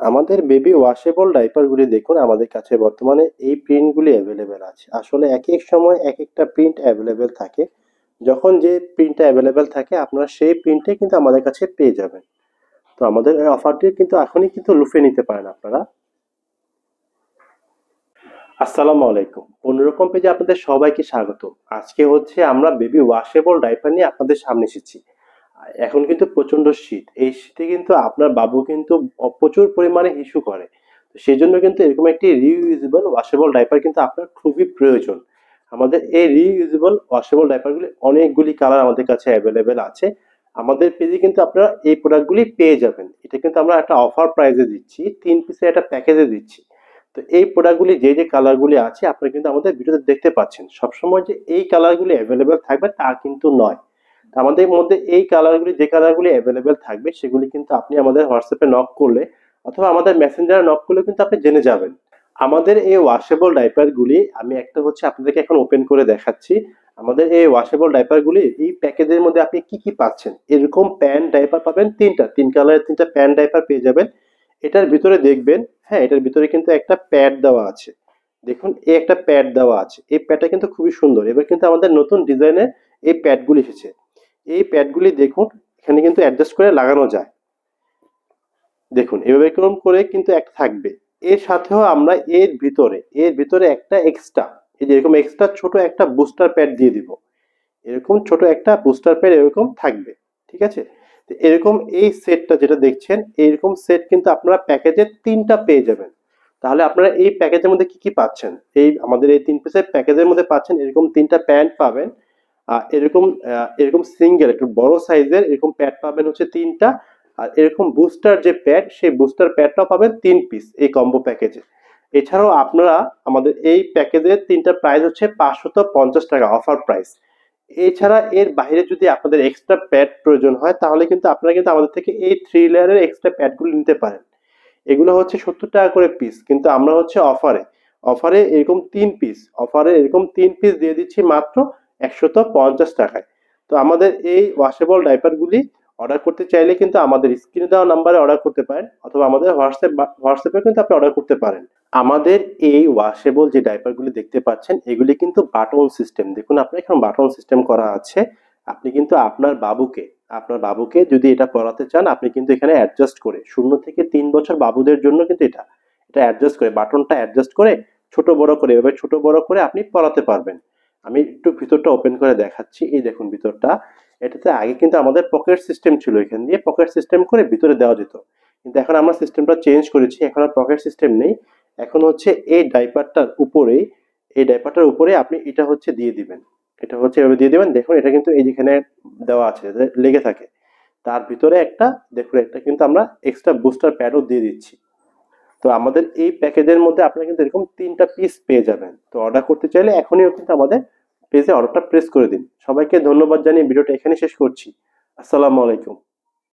আমাদের baby washable ডাইপারগুলি দেখুন আমাদের কাছে বর্তমানে এই প্রিন্টগুলি অ্যাভেলেবেল আছে। আসলে একেক সময় একেকটা প্রিন্ট অ্যাভেলেবেল থাকে। যখন যে প্রিন্টটা অ্যাভেলেবেল থাকে আপনারা সেই প্রিন্টটাই কিন্তু আমাদের কাছে পেয়ে যাবেন। তো আমাদের এই অফারটি কিন্তু এখনই কিন্তু লুফে নিতে পারেন আপনারা। আসসালামু আলাইকুম। অন্যরকম পেজে আপনাদের সবাইকে স্বাগত। আজকে হচ্ছে আমরা বেবি ওয়াশেবল ডাইপার নিয়ে আপনাদের সামনে এসেছি। এখন কিন্তু প্রচন্ড শীত। এই শীতে কিন্তু আপনার বাবু কিন্তু প্রচুর পরিমাণে হিসু করে। তো সেজন্য কিন্তু এরকম একটি রিইউজেবল ওয়াশেবল ডাইপার কিন্তু আপনার খুবই প্রয়োজন। আমাদের এই রিইউজেবল ওয়াশেবল ডাইপারগুলি অনেকগুলি কালার আমাদের কাছে অ্যাভেলেবেল আছে। আমাদের পেজে কিন্তু আপনারা এই প্রোডাক্টগুলি পেয়ে যাবেন। এটা কিন্তু আমরা একটা অফার প্রাইসে দিচ্ছি, 3 পিসের একটা প্যাকেজে দিচ্ছি। তো এই প্রোডাক্টগুলি যে কালারগুলি আছে আপনারা কিন্তু আমাদের ভিডিওতে দেখতে পাচ্ছেন। সবসময় যে এই কালারগুলি অ্যাভেলেবেল থাকবে তা কিন্তু নয়। আমাদের মধ্যে এই কালারগুলি যে কালারগুলি অ্যাভেলেবেল থাকবে সেগুলি কিন্তু আপনি আমাদের হোয়াটসঅ্যাপে নক করলে অথবা আমাদের মেসেঞ্জারে নক করলে কিন্তু আপনি জেনে যাবেন। আমাদের এই ওয়াশেবল ডাইপারগুলি আমি একটা হচ্ছে আপনাদেরকে এখন ওপেন করে দেখাচ্ছি। আমাদের এই ওয়াশেবল ডাইপারগুলি এই প্যাকেজের মধ্যে আপনি কি কি পাচ্ছেন, এরকম প্যান্ট ডাইপার পাবেন তিনটা, তিন কালারের তিনটা প্যান্ট ডাইপার পেয়ে যাবেন। এটার ভিতরে দেখবেন, হ্যাঁ এটার ভিতরে কিন্তু একটা প্যাড দেওয়া আছে। দেখুন এই একটা প্যাড দেওয়া আছে, এই প্যাডটা কিন্তু খুবই সুন্দর। এবার কিন্তু আমাদের নতুন ডিজাইনের এই প্যাডগুলি এসেছে। এই প্যাডগুলি দেখুন এখানে কিন্তু অ্যাডজাস্ট করে লাগানো যায়। দেখুন এভাবে এরকম করে কিন্তু একটা থাকবে। এর সাথেও আমরা এর ভিতরে একটা এক্সট্রা, এই যে এরকম এক্সট্রা ছোট একটা বুস্টার প্যাড দিয়ে দিব। এরকম ছোট একটা বুস্টার প্যাড এরকম থাকবে। ঠিক আছে? তো এরকম এই সেটটা যেটা দেখছেন এরকম সেট কিন্তু আপনারা প্যাকেজে তিনটা পেয়ে যাবেন। তাহলে আপনারা এই প্যাকেজের মধ্যে কি কি পাচ্ছেন, এই আমাদের এই 3 পিসের প্যাকেজের মধ্যে পাচ্ছেন এরকম তিনটা প্যান্ট পাবেন। এরকম সিঙ্গেল একটু বড় সাইজের এরকম প্যাড পাবেন হচ্ছে তিনটা। আর এরকম বুস্টার যে প্যাড সেই বুস্টার প্যাডটাও পাবেন 3 পিস এই কম্বো প্যাকেজে। এছাড়াও আপনারা আমাদের এই প্যাকেজের তিনটা প্রাইস হচ্ছে 550 টাকা অফার প্রাইস। এছাড়া এর বাইরে যদি আপনাদের এক্সট্রা প্যাড প্রয়োজন হয় তাহলে কিন্তু আপনারা কিন্তু আমাদের থেকে এই 3 লেয়ারের এক্সট্রা প্যাডগুলো নিতে পারেন। এগুলো হচ্ছে 70 টাকা করে পিস, কিন্তু আমরা হচ্ছে অফারে এরকম 3 পিস দিয়ে দিচ্ছি মাত্র 150 টাকায়। তো আমাদের এই ওয়াশেবল ডাইপারগুলি অর্ডার করতে চাইলে কিন্তু আমাদের স্ক্রিনে দেওয়া নাম্বারে অর্ডার করতে পারেন অথবা আমাদের হোয়াটসঅ্যাপে কিন্তু আপনি অর্ডার করতে পারেন। আমাদের এই ওয়াশেবল যে ডাইপারগুলি দেখতে পাচ্ছেন এগুলি কিন্তু বাটন সিস্টেম। দেখুন আপনার এখানে বাটন সিস্টেম করা আছে। আপনি কিন্তু আপনার বাবুকে যদি এটা পড়াতে চান আপনি কিন্তু এখানে অ্যাডজাস্ট করে 0 থেকে 3 বছর বাবুদের জন্য কিন্তু এটা অ্যাডজাস্ট করে, বাটনটা অ্যাডজাস্ট করে ছোট বড় করে এভাবে ছোট বড় করে আপনি পড়াতে পারবেন। আমি একটু ভিতরটা ওপেন করে দেখাচ্ছি। এই দেখুন ভিতরটা। এটাতে আগে কিন্তু আমাদের পকেট সিস্টেম ছিল, এখান দিয়ে পকেট সিস্টেম করে ভিতরে দেওয়া যেত। কিন্তু এখন আমরা সিস্টেমটা চেঞ্জ করেছি, এখন আর পকেট সিস্টেম নেই। এখন হচ্ছে এই ডাইপারটার উপরে আপনি এটা হচ্ছে দিয়ে দিবেন। এটা হচ্ছে এভাবে দিয়ে দিবেন। দেখুন এটা কিন্তু এই যেখানে দেওয়া আছে যাতে লেগে থাকে। তার ভিতরে একটা কিন্তু আমরা এক্সট্রা বুস্টার প্যাডও দিয়ে দিচ্ছি। তো আমাদের এই প্যাকেজের মধ্যে আপনারা কিন্তু এরকম 3টা পিস পেয়ে যাবেন। তো অর্ডার করতে চাইলে এখনই কিন্তু আমাদের পেজে অর্ডারটা প্রেস করে দিন। সবাইকে ধন্যবাদ জানিয়ে ভিডিওটা এখানে শেষ করছি। আসসালামু আলাইকুম।